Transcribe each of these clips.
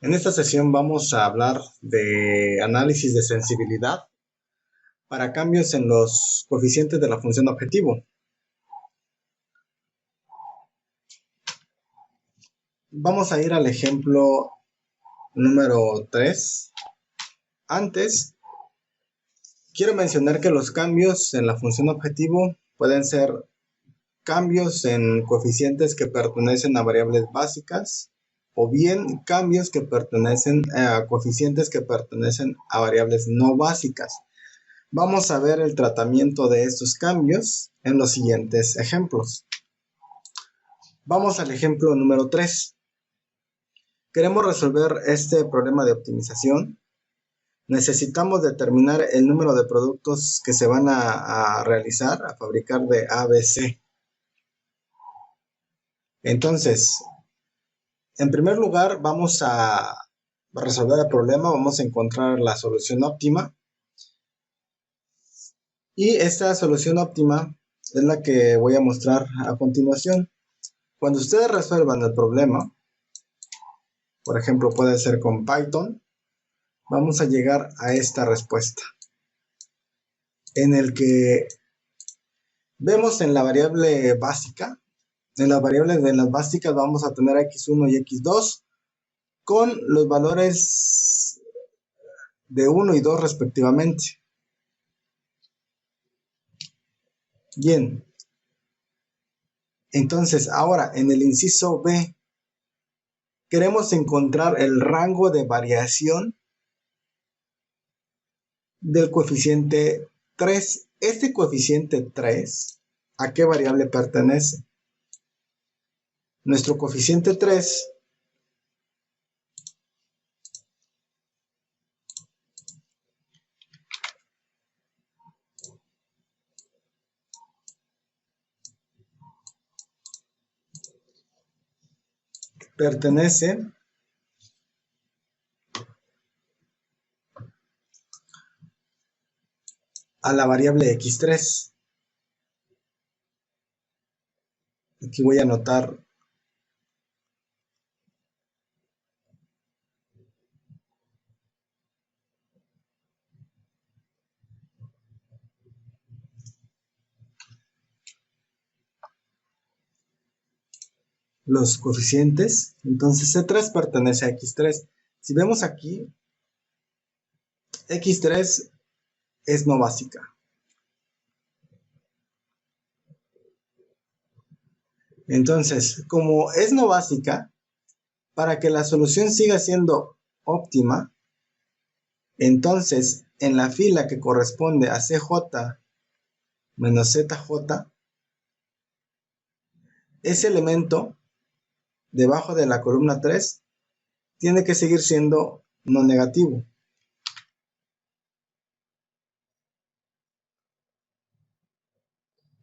En esta sesión vamos a hablar de análisis de sensibilidad para cambios en los coeficientes de la función objetivo. Vamos a ir al ejemplo número 3. Antes, quiero mencionar que los cambios en la función objetivo pueden ser cambios en coeficientes que pertenecen a variables básicas o bien cambios que pertenecen a coeficientes que pertenecen a variables no básicas. Vamos a ver el tratamiento de estos cambios en los siguientes ejemplos. Vamos al ejemplo número 3. Queremos resolver este problema de optimización. Necesitamos determinar el número de productos que se van a realizar, a fabricar de A, B, C. Entonces, en primer lugar, vamos a resolver el problema, vamos a encontrar la solución óptima. Y esta solución óptima es la que voy a mostrar a continuación. Cuando ustedes resuelvan el problema, por ejemplo, puede ser con Python, vamos a llegar a esta respuesta, en el que vemos en la variable básica, en las variables de las básicas vamos a tener x1 y x2 con los valores de 1 y 2 respectivamente. Bien, entonces ahora en el inciso B queremos encontrar el rango de variación del coeficiente 3. Este coeficiente 3, ¿a qué variable pertenece? Nuestro coeficiente 3 pertenece a la variable x3. Aquí voy a anotar los coeficientes. Entonces C3 pertenece a x3. Si vemos aquí, x3 es no básica. Entonces, como es no básica, para que la solución siga siendo óptima, entonces en la fila que corresponde a CJ menos ZJ, ese elemento debajo de la columna 3 tiene que seguir siendo no negativo.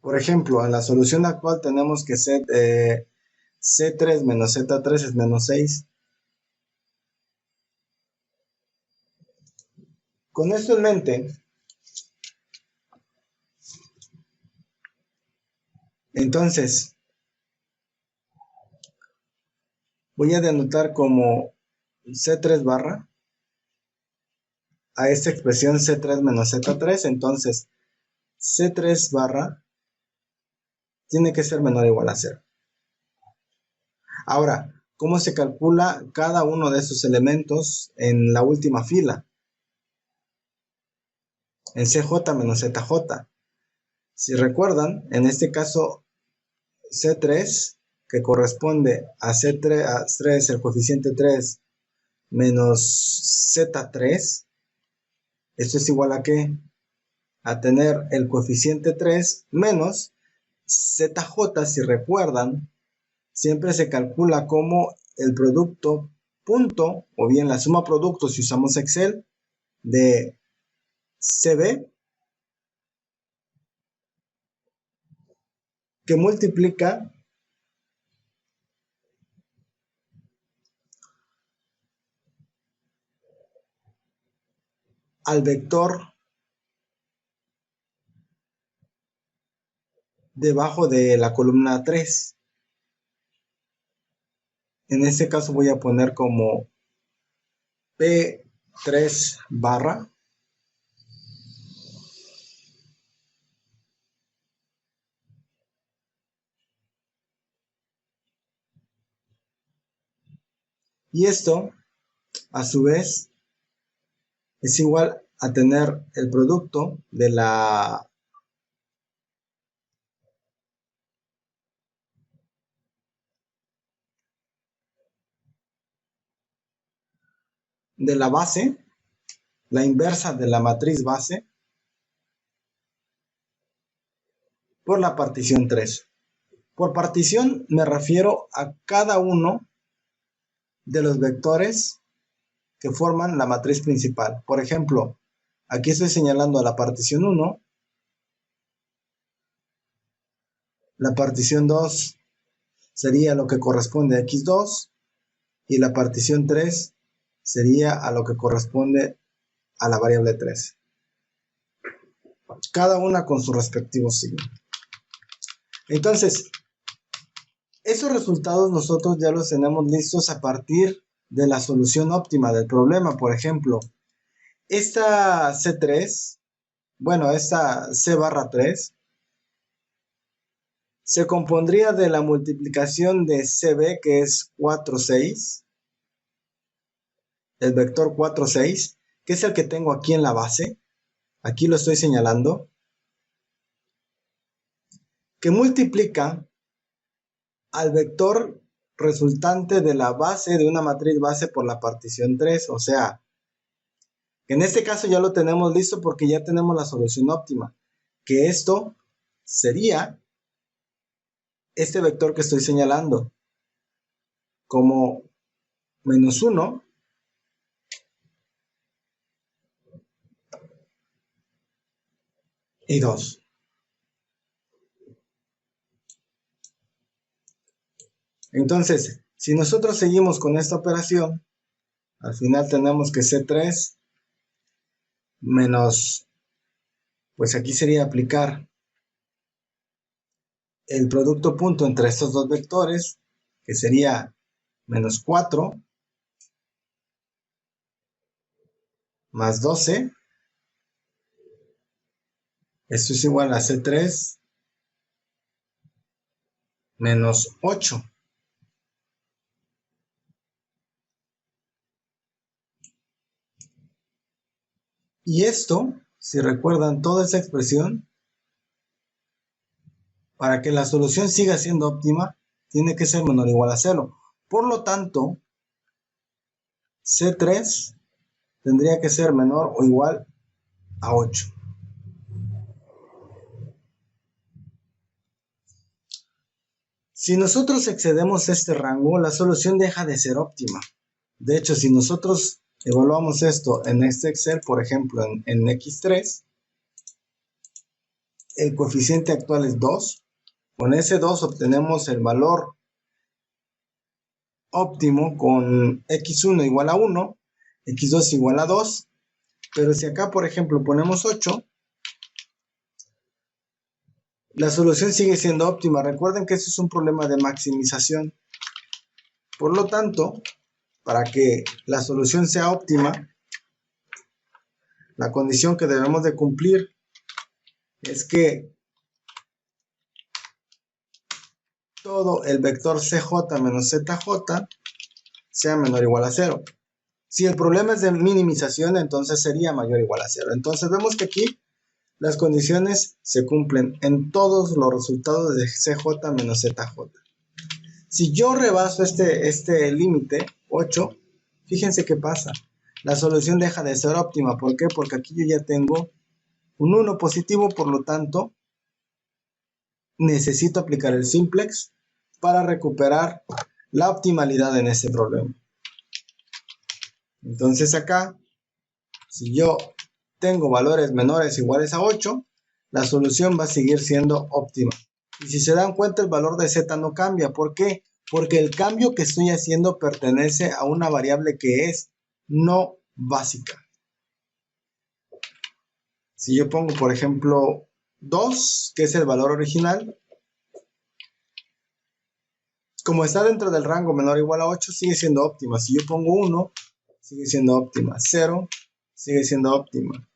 Por ejemplo, en la solución actual tenemos que C3 menos Z3 es menos 6. Con esto en mente, entonces voy a denotar como C3 barra a esta expresión C3 menos Z3. Entonces C3 barra tiene que ser menor o igual a 0. Ahora, ¿cómo se calcula cada uno de esos elementos en la última fila? En CJ menos ZJ. Si recuerdan, en este caso C3, que corresponde a C3, el coeficiente 3, menos Z3, esto es igual a ¿qué? A tener el coeficiente 3 menos ZJ, si recuerdan, siempre se calcula como el producto punto, o bien la suma producto si usamos Excel, de CB, que multiplica al vector debajo de la columna 3. En este caso voy a poner como P3 barra y esto a su vez es igual a tener el producto de la base, la inversa de la matriz base, por la partición 3. Por partición me refiero a cada uno de los vectores que forman la matriz principal. Por ejemplo, aquí estoy señalando a la partición 1, la partición 2 sería lo que corresponde a x2 y la partición 3 sería a lo que corresponde a la variable 3. Cada una con su respectivo signo. Entonces, esos resultados nosotros ya los tenemos listos a partir de la solución óptima del problema. Por ejemplo, esta C3, bueno, esta C barra 3, se compondría de la multiplicación de CB, que es 4, 6, el vector 4, 6, que es el que tengo aquí en la base, aquí lo estoy señalando, que multiplica al vector resultante de la base de una matriz base por la partición 3, o sea, en este caso ya lo tenemos listo porque ya tenemos la solución óptima, que esto sería este vector que estoy señalando como menos 1 y 2. Entonces, si nosotros seguimos con esta operación, al final tenemos que C3 menos, pues aquí sería aplicar el producto punto entre estos dos vectores, que sería menos 4 más 12. Esto es igual a C3 menos 8. Y esto, si recuerdan toda esa expresión, para que la solución siga siendo óptima, tiene que ser menor o igual a 0. Por lo tanto, C3 tendría que ser menor o igual a 8. Si nosotros excedemos este rango, la solución deja de ser óptima. De hecho, si nosotros evaluamos esto en este Excel, por ejemplo, en X3, el coeficiente actual es 2. Con ese 2 obtenemos el valor óptimo con x1 igual a 1, x2 igual a 2, pero si acá, por ejemplo, ponemos 8, la solución sigue siendo óptima. Recuerden que esto es un problema de maximización. Por lo tanto, para que la solución sea óptima, la condición que debemos de cumplir es que todo el vector CJ menos ZJ sea menor o igual a 0. Si el problema es de minimización, entonces sería mayor o igual a 0. Entonces vemos que aquí las condiciones se cumplen en todos los resultados de CJ menos ZJ. Si yo rebaso este límite, 8, fíjense qué pasa. La solución deja de ser óptima. ¿Por qué? Porque aquí yo ya tengo un 1 positivo, por lo tanto, necesito aplicar el simplex para recuperar la optimalidad en este problema. Entonces acá, si yo tengo valores menores o iguales a 8, la solución va a seguir siendo óptima. Y si se dan cuenta, el valor de z no cambia. ¿Por qué? Porque el cambio que estoy haciendo pertenece a una variable que es no básica. Si yo pongo, por ejemplo, 2, que es el valor original, como está dentro del rango menor o igual a 8, sigue siendo óptima. Si yo pongo 1, sigue siendo óptima. 0 sigue siendo óptima.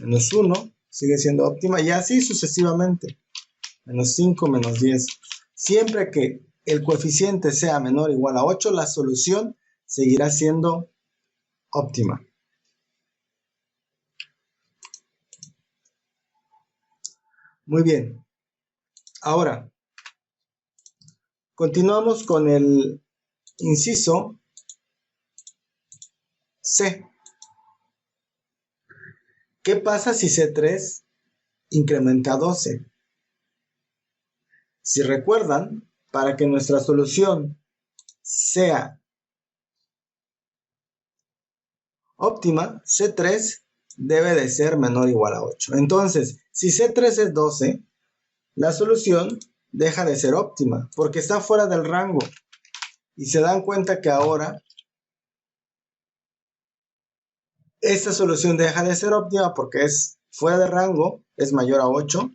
Menos 1 sigue siendo óptima y así sucesivamente. Menos 5, menos 10. Siempre que el coeficiente sea menor o igual a 8, la solución seguirá siendo óptima. Muy bien. Ahora, continuamos con el inciso C. ¿Qué pasa si C3 incrementa a 12? Si recuerdan, para que nuestra solución sea óptima, C3 debe de ser menor o igual a 8. Entonces, si C3 es 12, la solución deja de ser óptima porque está fuera del rango. Y se dan cuenta que ahora esta solución deja de ser óptima porque es fuera de rango, es mayor a 8.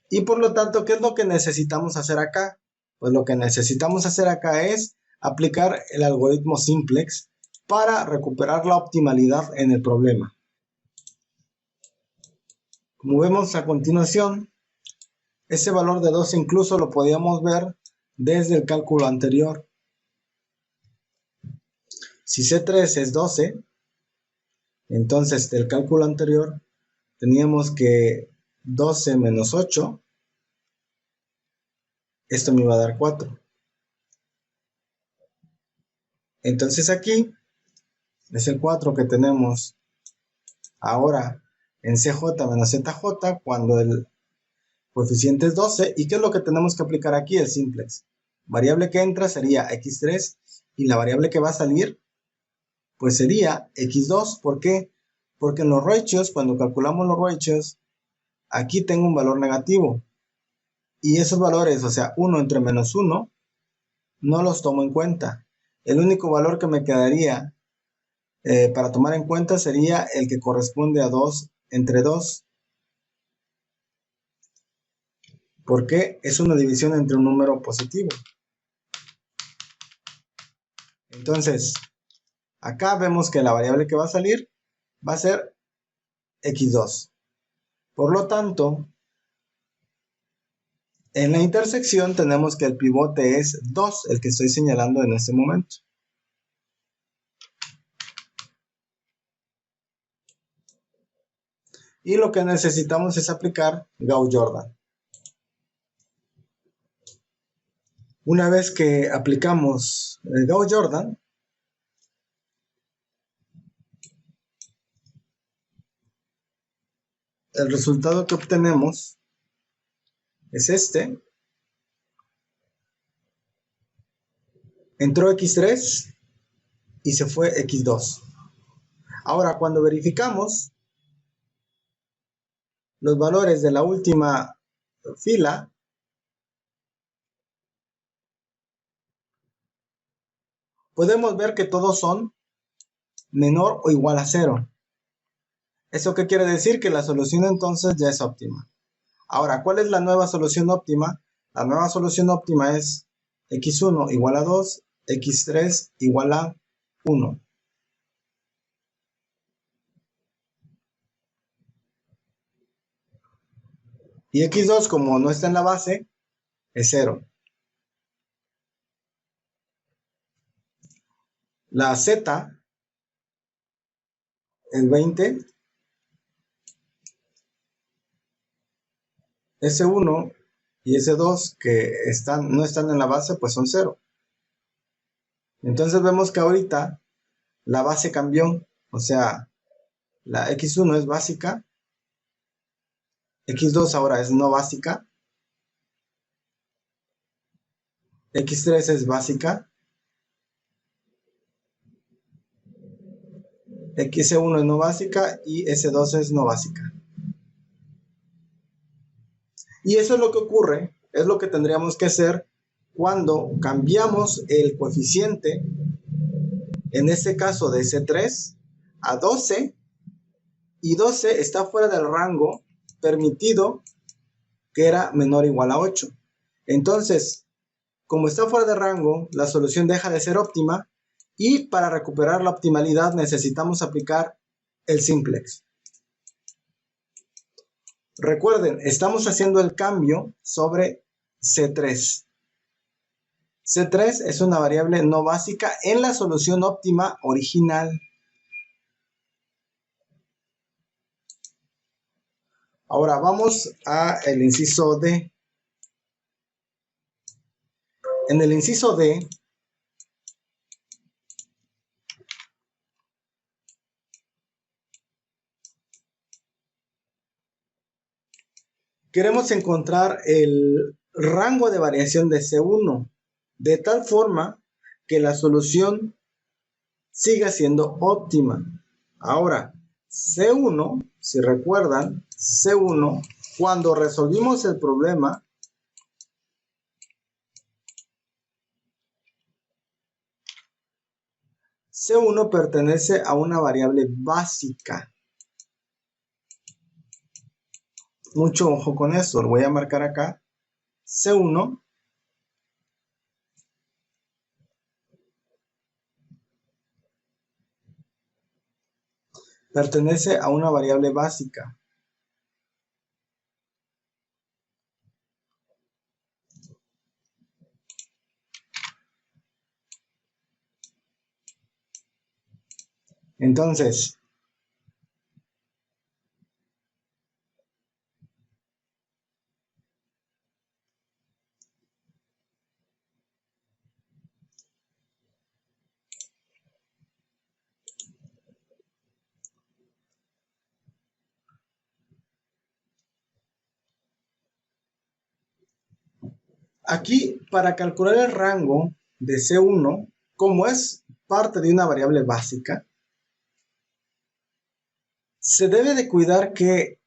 Y por lo tanto, ¿qué es lo que necesitamos hacer acá? Pues lo que necesitamos hacer acá es aplicar el algoritmo simplex para recuperar la optimalidad en el problema. Como vemos a continuación, ese valor de 12 incluso lo podíamos ver desde el cálculo anterior. Si C3 es 12, entonces del cálculo anterior teníamos que 12 menos 8, esto me iba a dar 4. Entonces aquí es el 4 que tenemos ahora en CJ menos ZJ cuando el coeficiente es 12. ¿Y qué es lo que tenemos que aplicar aquí? El simplex. Variable que entra sería x3 y la variable que va a salir pues sería x2. ¿Por qué? Porque en los ratios, cuando calculamos los ratios, aquí tengo un valor negativo. Y esos valores, o sea, 1 entre menos 1, no los tomo en cuenta. El único valor que me quedaría para tomar en cuenta sería el que corresponde a 2 entre 2. Porque es una división entre un número positivo. Entonces, acá vemos que la variable que va a salir va a ser x2. Por lo tanto, en la intersección tenemos que el pivote es 2, el que estoy señalando en este momento. Y lo que necesitamos es aplicar Gauss-Jordan. Una vez que aplicamos el Gauss-Jordan, el resultado que obtenemos es este. Entró x3 y se fue x2. Ahora, cuando verificamos los valores de la última fila, podemos ver que todos son menor o igual a 0. ¿Eso qué quiere decir? Que la solución entonces ya es óptima. Ahora, ¿cuál es la nueva solución óptima? La nueva solución óptima es x1 igual a 2, x3 igual a 1. Y x2, como no está en la base, es 0. La z, el 20, S1 y S2 que no están en la base, pues son 0. Entonces vemos que ahorita la base cambió, o sea, la X1 es básica, X2 ahora es no básica, X3 es básica, X1 es no básica y S2 es no básica. Y eso es lo que ocurre, es lo que tendríamos que hacer cuando cambiamos el coeficiente, en este caso de C3 a 12, y 12 está fuera del rango permitido, que era menor o igual a 8. Entonces, como está fuera de rango, la solución deja de ser óptima Y para recuperar la optimalidad necesitamos aplicar el simplex. Recuerden, estamos haciendo el cambio sobre C3. C3 es una variable no básica en la solución óptima original. Ahora vamos al inciso D. En el inciso D, queremos encontrar el rango de variación de C1, de tal forma que la solución siga siendo óptima. Ahora, C1, si recuerdan, C1, cuando resolvimos el problema, C1 pertenece a una variable básica. Mucho ojo con eso, lo voy a marcar acá. C1 pertenece a una variable básica. Entonces, aquí, para calcular el rango de C1, como es parte de una variable básica, se debe de cuidar que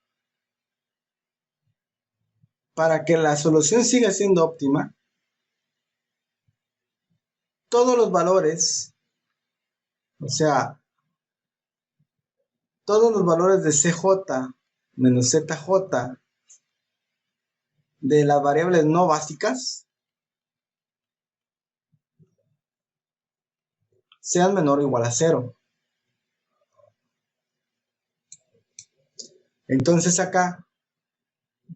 para que la solución siga siendo óptima, todos los valores, o sea, todos los valores de CJ menos ZJ de las variables no básicas sean menor o igual a 0. Entonces acá,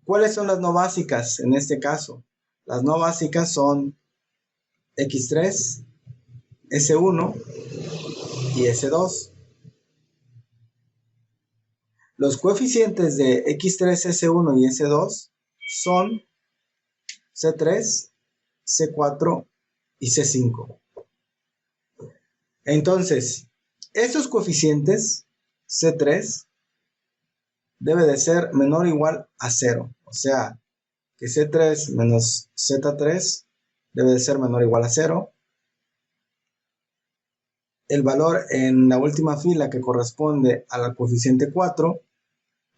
¿cuáles son las no básicas en este caso? Las no básicas son X3, S1 y S2. Los coeficientes de X3, S1 y S2 son C3, C4 y C5. Entonces, estos coeficientes C3 debe de ser menor o igual a 0. O sea, que C3 menos Z3 debe de ser menor o igual a 0. El valor en la última fila que corresponde al coeficiente 4,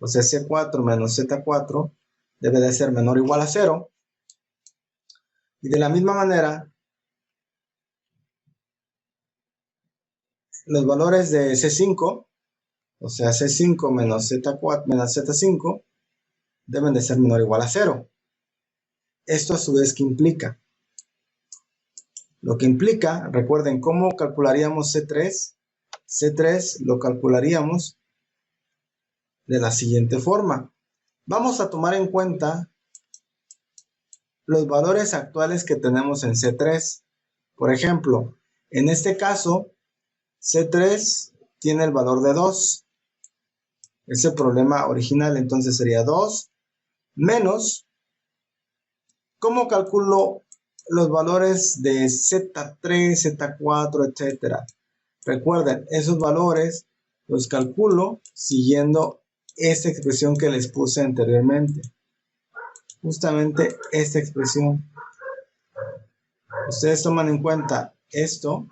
o sea, C4 menos Z4, debe de ser menor o igual a 0. Y de la misma manera, los valores de C5, o sea, C5 menos Z4 menos Z5, deben de ser menor o igual a 0. Esto a su vez, ¿qué implica? Lo que implica, recuerden, ¿cómo calcularíamos C3? C3 lo calcularíamos de la siguiente forma. Vamos a tomar en cuenta los valores actuales que tenemos en C3. Por ejemplo, en este caso, C3 tiene el valor de 2. Es el problema original, entonces sería 2 menos, ¿cómo calculo los valores de Z3, Z4, etcétera? Recuerden, esos valores los calculo siguiendo esta expresión que les puse anteriormente. Justamente esta expresión. Ustedes toman en cuenta esto.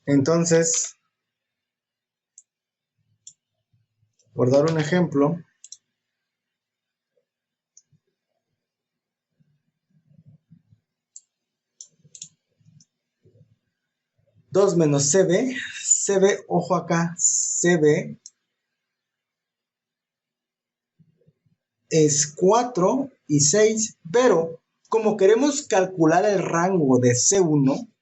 Entonces, por dar un ejemplo, 2 menos CB, ojo acá, CB es 4 y 6, pero como queremos calcular el rango de C1,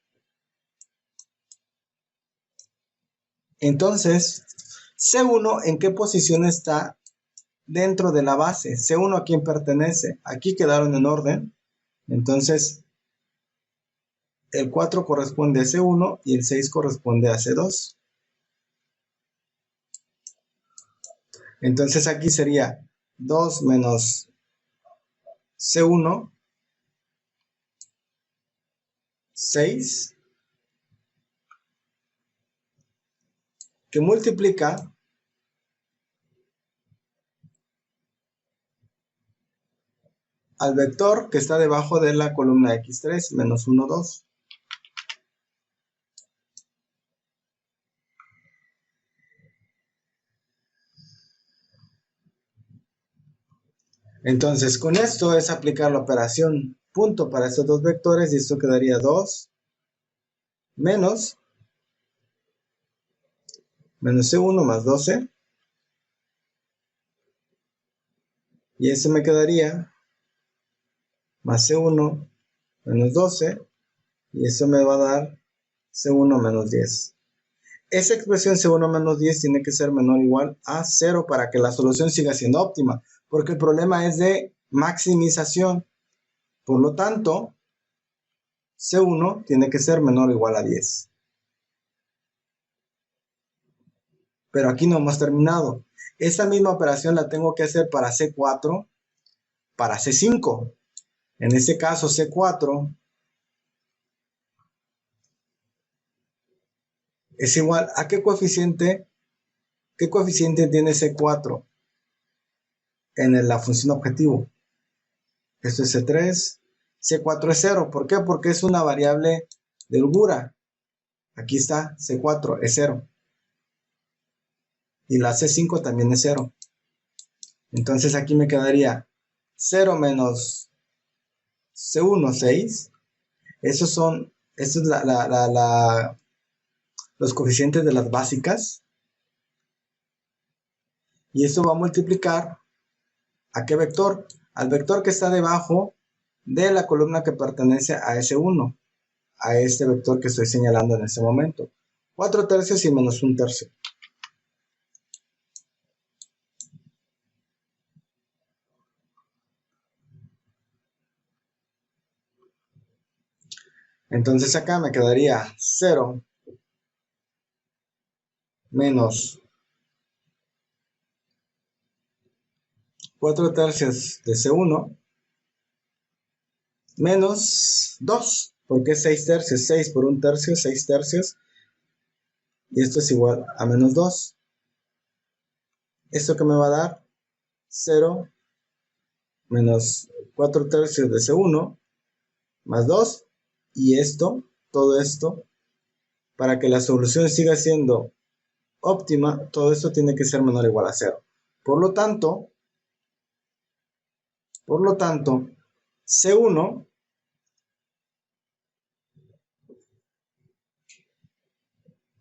entonces C1 en qué posición está dentro de la base. C1 a quién pertenece. Aquí quedaron en orden. Entonces el 4 corresponde a C1 y el 6 corresponde a C2. Entonces aquí sería 2 menos C1, 6, que multiplica al vector que está debajo de la columna x3, menos 1, 2. Entonces, con esto es aplicar la operación punto para estos dos vectores y esto quedaría 2 menos C1 más 12. Y eso me quedaría más C1 menos 12. Y eso me va a dar C1 menos 10. Esa expresión C1 menos 10 tiene que ser menor o igual a 0 para que la solución siga siendo óptima. Porque el problema es de maximización. Por lo tanto, C1 tiene que ser menor o igual a 10. Pero aquí no hemos terminado. Esa misma operación la tengo que hacer para C4, para C5. En este caso, C4 es igual a ¿qué coeficiente tiene C4 en la función objetivo? Esto es C3. C4 es 0. ¿Por qué? Porque es una variable de holgura. Aquí está, C4 es 0. Y la C5 también es 0. Entonces aquí me quedaría 0 menos C1, 6. Estos son los coeficientes de las básicas. Y esto va a multiplicar ¿a qué vector? Al vector que está debajo de la columna que pertenece a S1. A este vector que estoy señalando en este momento. 4 tercios y menos 1 tercio. Entonces acá me quedaría 0 menos 4 tercios de C1 menos 2, porque es 6 tercios, 6 por 1 tercio, 6 tercios, y esto es igual a menos 2. ¿Esto que me va a dar? 0 menos 4 tercios de C1 más 2, y esto, todo esto, para que la solución siga siendo óptima, todo esto tiene que ser menor o igual a 0. Por lo tanto, C1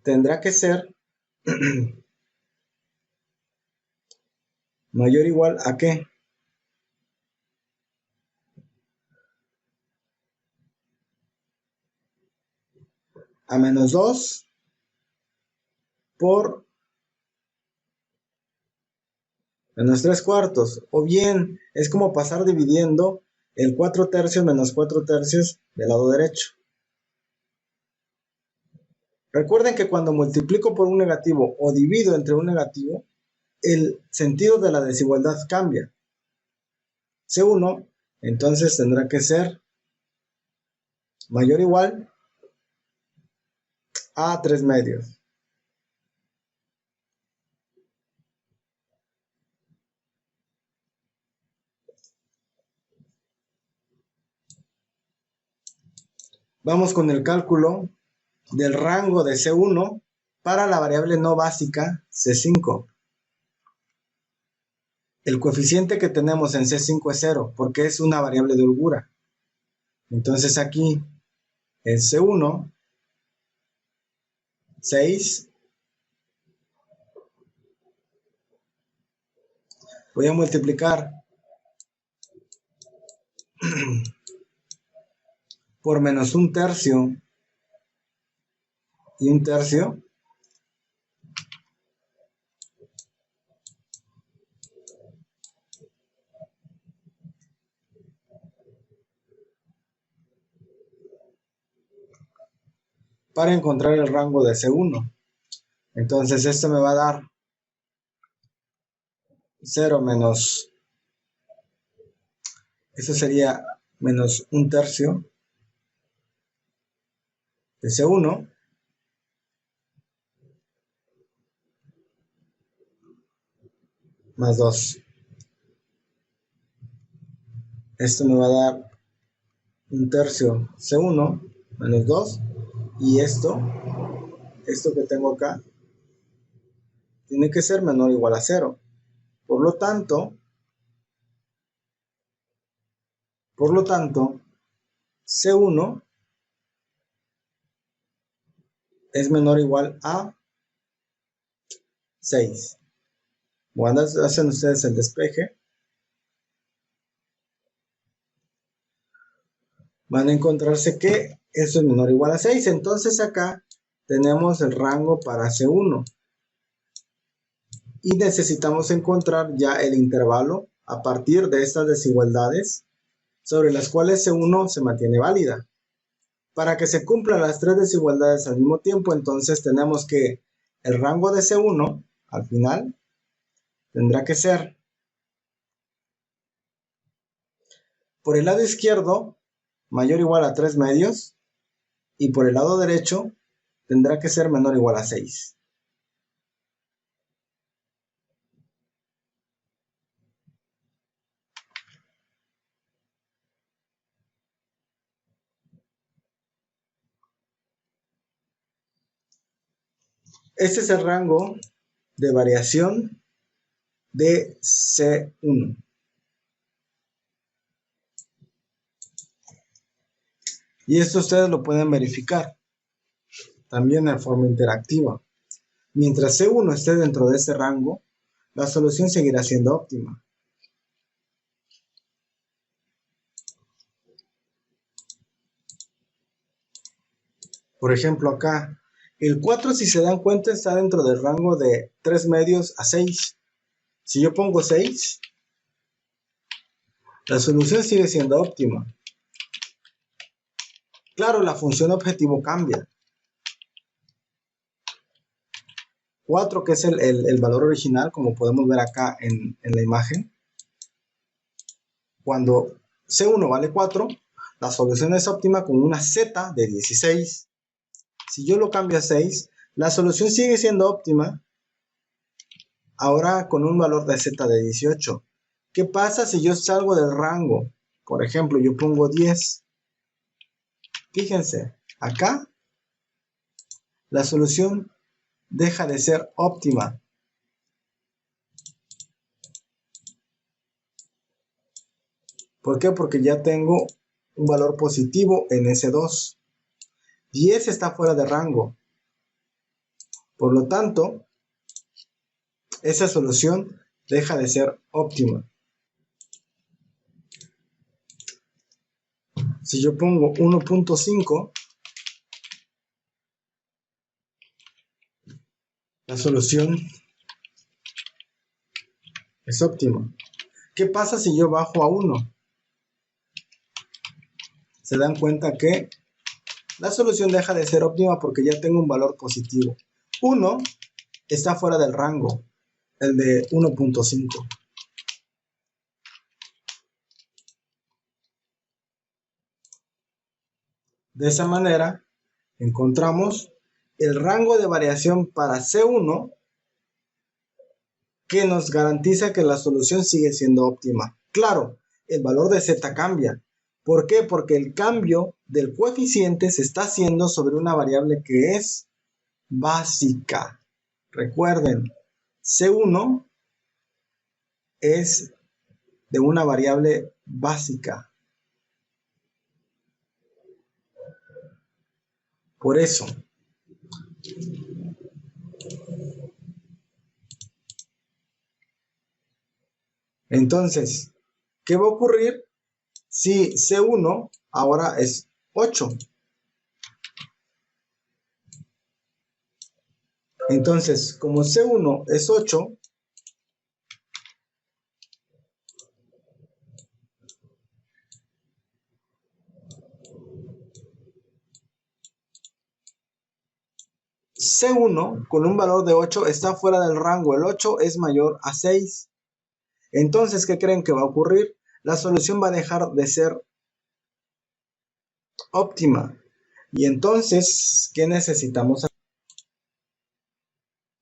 tendrá que ser mayor o igual a ¿qué? A menos 2 por menos 3 cuartos. O bien, es como pasar dividiendo el 4 tercios menos 4 tercios del lado derecho. Recuerden que cuando multiplico por un negativo o divido entre un negativo, el sentido de la desigualdad cambia. C1, entonces tendrá que ser mayor o igual a 3 medios. Vamos con el cálculo del rango de C1 para la variable no básica C5. El coeficiente que tenemos en C5 es 0 porque es una variable de holgura. Entonces aquí es C1, 6. Voy a multiplicar por menos un tercio y un tercio, para encontrar el rango de C1. Entonces esto me va a dar 0 menos, eso sería menos un tercio de C1 más 2. Esto me va a dar un tercio C1 menos 2. Y esto que tengo acá, tiene que ser menor o igual a 0. Por lo tanto, C1 es menor o igual a 6. Cuando hacen ustedes el despeje, van a encontrarse que eso es menor o igual a 6. Entonces acá tenemos el rango para C1. Y necesitamos encontrar ya el intervalo a partir de estas desigualdades sobre las cuales C1 se mantiene válida. Para que se cumplan las tres desigualdades al mismo tiempo, entonces tenemos que el rango de C1 al final tendrá que ser por el lado izquierdo mayor o igual a 3 medios y por el lado derecho tendrá que ser menor o igual a 6. Este es el rango de variación de C1. Y esto ustedes lo pueden verificar también de forma interactiva. Mientras C1 esté dentro de ese rango, la solución seguirá siendo óptima. Por ejemplo acá, el 4, si se dan cuenta, está dentro del rango de 3 medios a 6. Si yo pongo 6, la solución sigue siendo óptima. Claro, la función objetivo cambia. 4, que es el valor original, como podemos ver acá en la imagen. Cuando C1 vale 4, la solución es óptima con una Z de 16. Si yo lo cambio a 6, la solución sigue siendo óptima, ahora con un valor de Z de 18. ¿Qué pasa si yo salgo del rango? Por ejemplo, yo pongo 10. Fíjense, acá la solución deja de ser óptima. ¿Por qué? Porque ya tengo un valor positivo en ese 2. 10 está fuera de rango. Por lo tanto, esa solución deja de ser óptima. Si yo pongo 1.5, la solución es óptima. ¿Qué pasa si yo bajo a 1? Se dan cuenta que la solución deja de ser óptima porque ya tengo un valor positivo. 1 está fuera del rango, el de 1.5. De esa manera, encontramos el rango de variación para C1 que nos garantiza que la solución sigue siendo óptima. Claro, el valor de Z cambia. ¿Por qué? Porque el cambio del coeficiente se está haciendo sobre una variable que es básica. Recuerden, C1 es de una variable básica. Por eso, entonces, ¿qué va a ocurrir si C1 ahora es 8. Entonces, como C1 es 8, C1 con un valor de 8 está fuera del rango. El 8 es mayor a 6. Entonces, ¿qué creen que va a ocurrir? La solución va a dejar de ser óptima. Y entonces, ¿qué necesitamos hacer?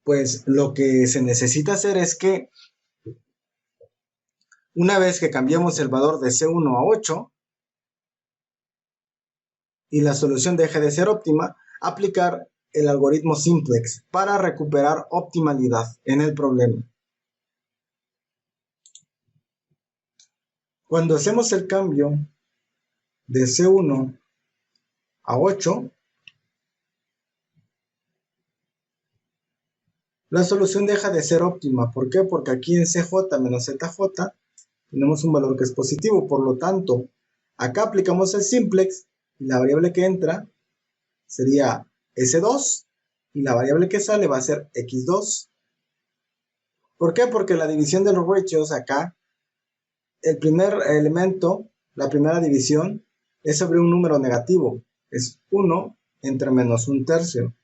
Pues lo que se necesita hacer es que una vez que cambiemos el valor de C1 a 8 y la solución deje de ser óptima, aplicar el algoritmo simplex para recuperar optimalidad en el problema. Cuando hacemos el cambio de C1 a 8, la solución deja de ser óptima. ¿Por qué? Porque aquí en CJ menos ZJ tenemos un valor que es positivo. Por lo tanto, acá aplicamos el simplex y la variable que entra sería S2 y la variable que sale va a ser X2. ¿Por qué? Porque la división de los ratios acá, el primer elemento, la primera división, es sobre un número negativo. Es 1 entre menos un tercio.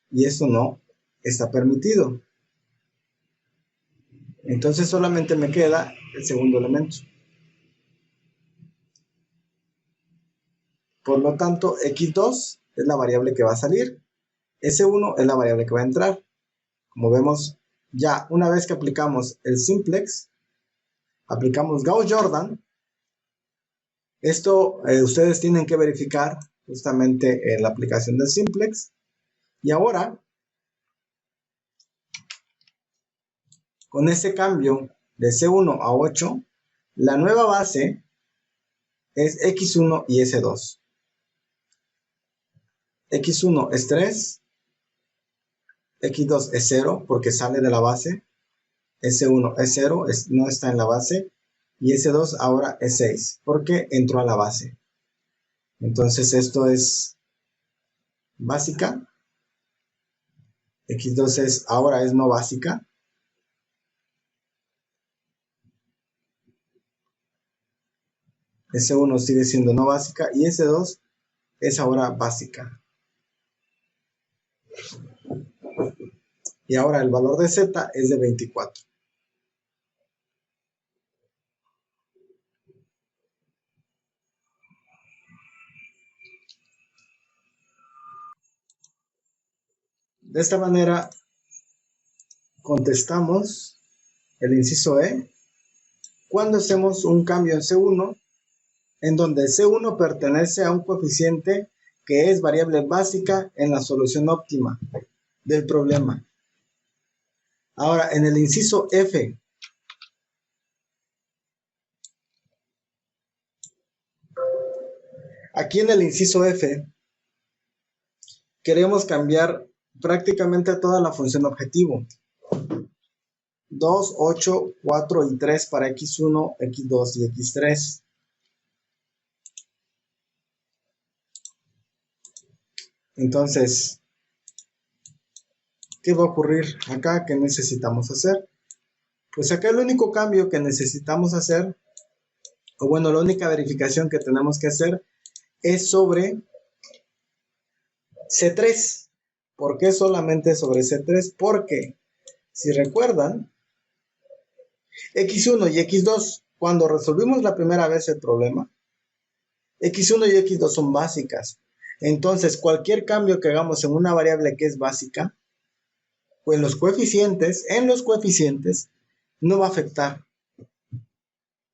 Y eso no está permitido. Entonces solamente me queda el segundo elemento. Por lo tanto, X2 es la variable que va a salir. S1 es la variable que va a entrar. Como vemos, ya una vez que aplicamos el simplex, aplicamos Gauss-Jordan. Esto ustedes tienen que verificar justamente en la aplicación del simplex. Y ahora, con este cambio de C1 a 8, la nueva base es X1 y S2. X1 es 3, X2 es 0 porque sale de la base, S1 es 0, no está en la base, y S2 ahora es 6 porque entró a la base. Entonces esto es básica, X2 ahora es no básica, S1 sigue siendo no básica y S2 es ahora básica. Y ahora el valor de Z es de 24. De esta manera contestamos el inciso E cuando hacemos un cambio en C1 en donde C1 pertenece a un coeficiente que es variable básica en la solución óptima del problema. Ahora, en el inciso F, aquí en el inciso F, queremos cambiar prácticamente toda la función objetivo. 2, 8, 4 y 3 para X1, X2 y X3. Entonces, ¿qué va a ocurrir acá? ¿Qué necesitamos hacer? Pues acá el único cambio que necesitamos hacer, o bueno, la única verificación que tenemos que hacer es sobre C3. ¿Por qué solamente sobre C3? Porque, si recuerdan, X1 y X2, cuando resolvimos la primera vez el problema, X1 y X2 son básicas. Entonces, cualquier cambio que hagamos en una variable que es básica, o en los coeficientes, no va a afectar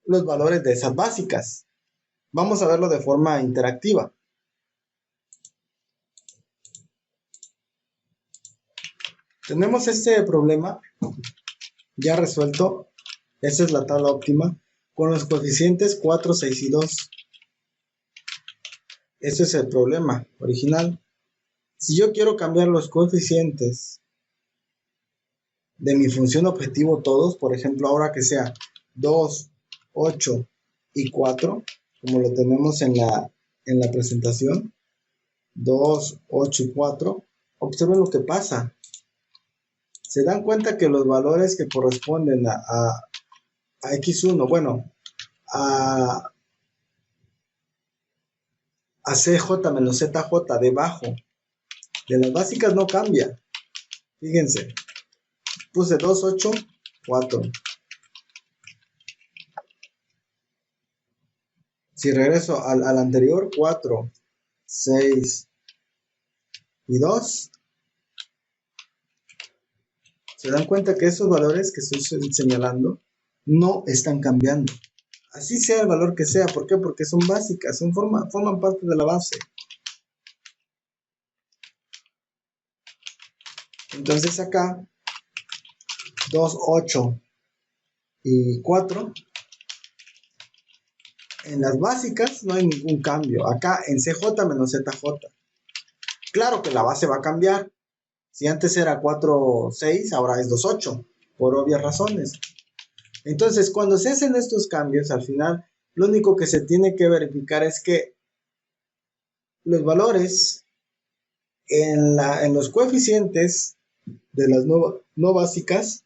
los valores de esas básicas. Vamos a verlo de forma interactiva. Tenemos este problema ya resuelto. Esta es la tabla óptima con los coeficientes 4, 6 y 2. Este es el problema original. Si yo quiero cambiar los coeficientes de mi función objetivo todos, por ejemplo, ahora que sea 2, 8 y 4, como lo tenemos en la presentación, 2, 8 y 4, observen lo que pasa. Se dan cuenta que los valores que corresponden a X1, bueno, a, a CJ menos ZJ debajo de las básicas no cambia. Fíjense, puse 2, 8, 4. Si regreso al anterior, 4, 6 y 2, se dan cuenta que esos valores que estoy señalando no están cambiando. Así sea el valor que sea. ¿Por qué? Porque son básicas, forman parte de la base. Entonces acá, 2, 8 y 4, en las básicas no hay ningún cambio. Acá en CJ menos ZJ. Claro que la base va a cambiar. Si antes era 4, 6, ahora es 2, 8, por obvias razones. Entonces, cuando se hacen estos cambios, al final, lo único que se tiene que verificar es que los valores en los coeficientes de las no básicas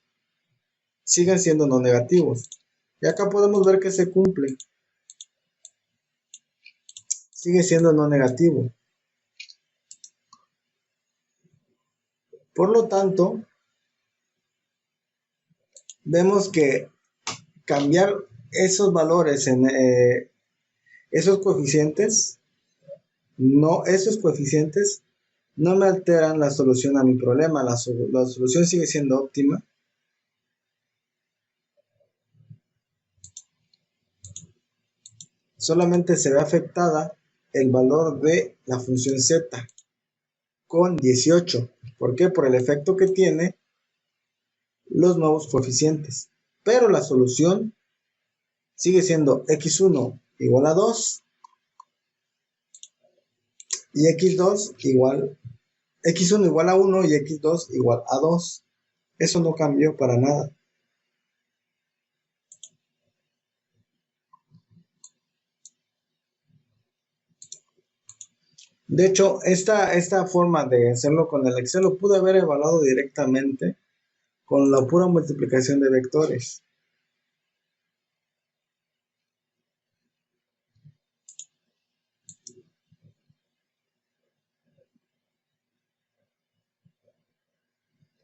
siguen siendo no negativos. Y acá podemos ver que se cumple. Sigue siendo no negativo. Por lo tanto, vemos que cambiar esos valores en esos coeficientes no me alteran la solución a mi problema. La solución sigue siendo óptima. Solamente se ve afectada el valor de la función z con 18. ¿Por qué? Por el efecto que tiene los nuevos coeficientes. Pero la solución sigue siendo x1 igual a 2 y x1 igual a 1 y x2 igual a 2. Eso no cambió para nada. De hecho, esta forma de hacerlo con el Excel lo pude haber evaluado directamente con la pura multiplicación de vectores.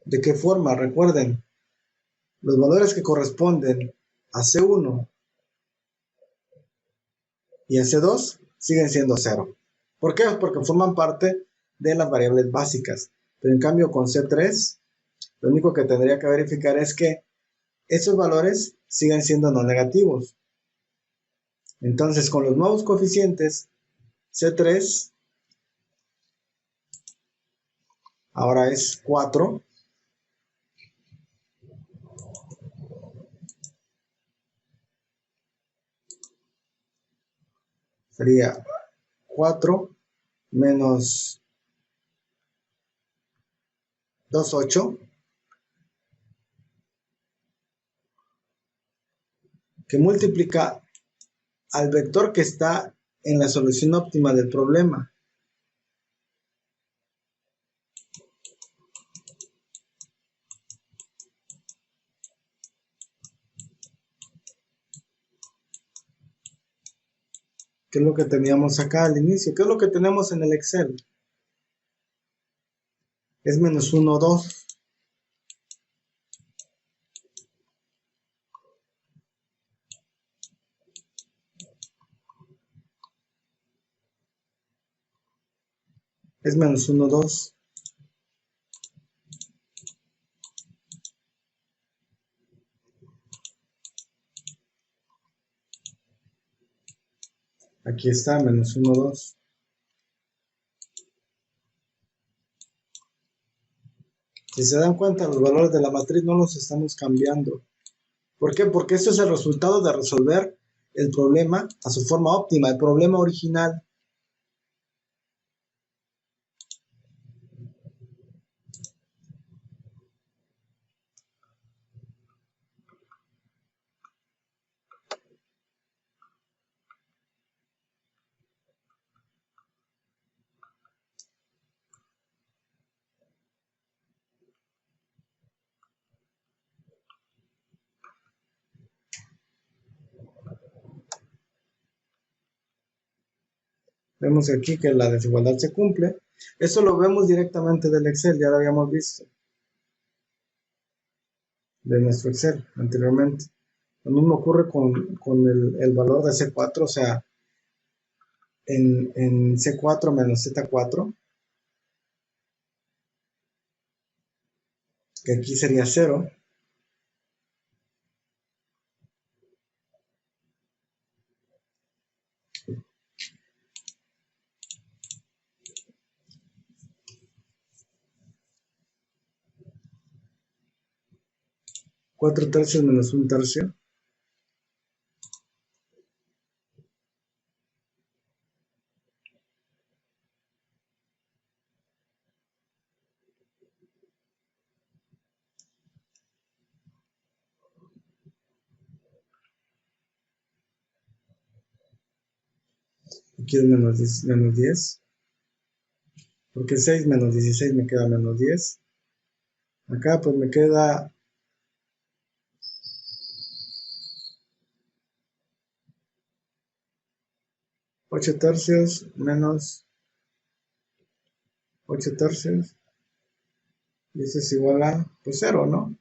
¿De qué forma? Recuerden, los valores que corresponden a C1 y a C2 siguen siendo 0. ¿Por qué? Porque forman parte de las variables básicas. Pero en cambio con C3, lo único que tendría que verificar es que esos valores siguen siendo no negativos. Entonces, con los nuevos coeficientes, C3 ahora es 4. Sería 4 menos 2, 8, que multiplica al vector que está en la solución óptima del problema. ¿Qué es lo que teníamos acá al inicio? ¿Qué es lo que tenemos en el Excel? Es menos 1, 2. Es menos 1, 2. Aquí está, menos 1, 2. Si se dan cuenta, los valores de la matriz no los estamos cambiando. ¿Por qué? Porque esto es el resultado de resolver el problema a su forma óptima, el problema original. Vemos aquí que la desigualdad se cumple. Eso lo vemos directamente del Excel, ya lo habíamos visto. De nuestro Excel anteriormente. Lo mismo ocurre con el valor de C4, o sea, en C4 menos Z4, que aquí sería 0. Cuatro tercios menos un tercio. Aquí es menos 10. Porque 6 menos 16 me queda menos 10. Acá pues me queda 8 tercios menos 8 tercios. Y eso es igual a, pues 0, ¿no?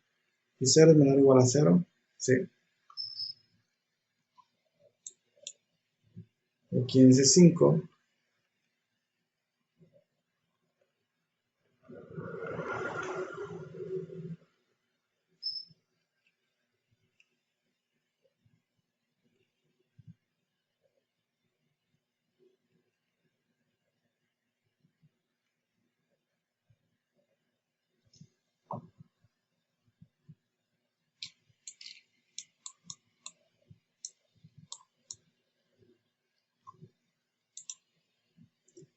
Y 0 es menor o igual a 0. Sí. Aquí en C5.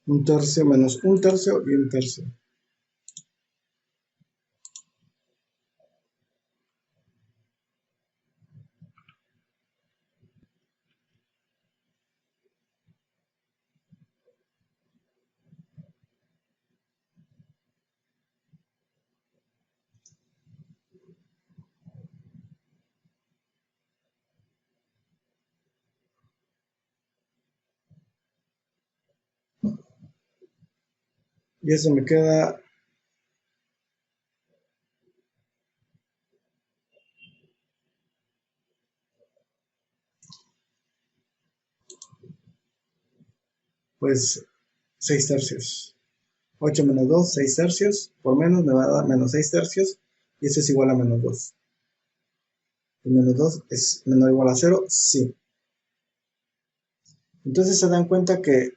Un tercio menos un tercio y un tercio. Y eso me queda pues 6 tercios. 8 menos 2, 6 tercios. Por menos me va a dar menos 6 tercios. Y eso es igual a menos 2. ¿Y menos 2 es menor o igual a 0? Sí. Entonces se dan cuenta que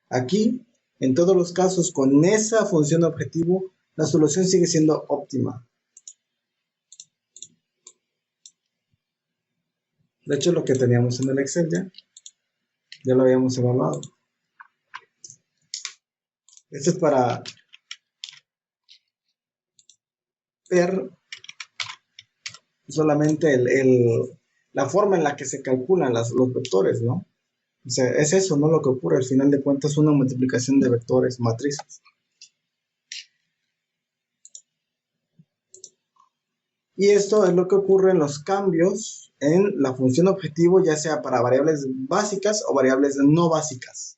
aquí, en todos los casos, con esa función objetivo, la solución sigue siendo óptima. De hecho, lo que teníamos en el Excel ya lo habíamos evaluado. Esto es para ver solamente la forma en la que se calculan los vectores, ¿no? O sea, es eso, ¿no? Lo que ocurre al final de cuentas es una multiplicación de vectores, matrices. Y esto es lo que ocurre en los cambios en la función objetivo, ya sea para variables básicas o variables no básicas.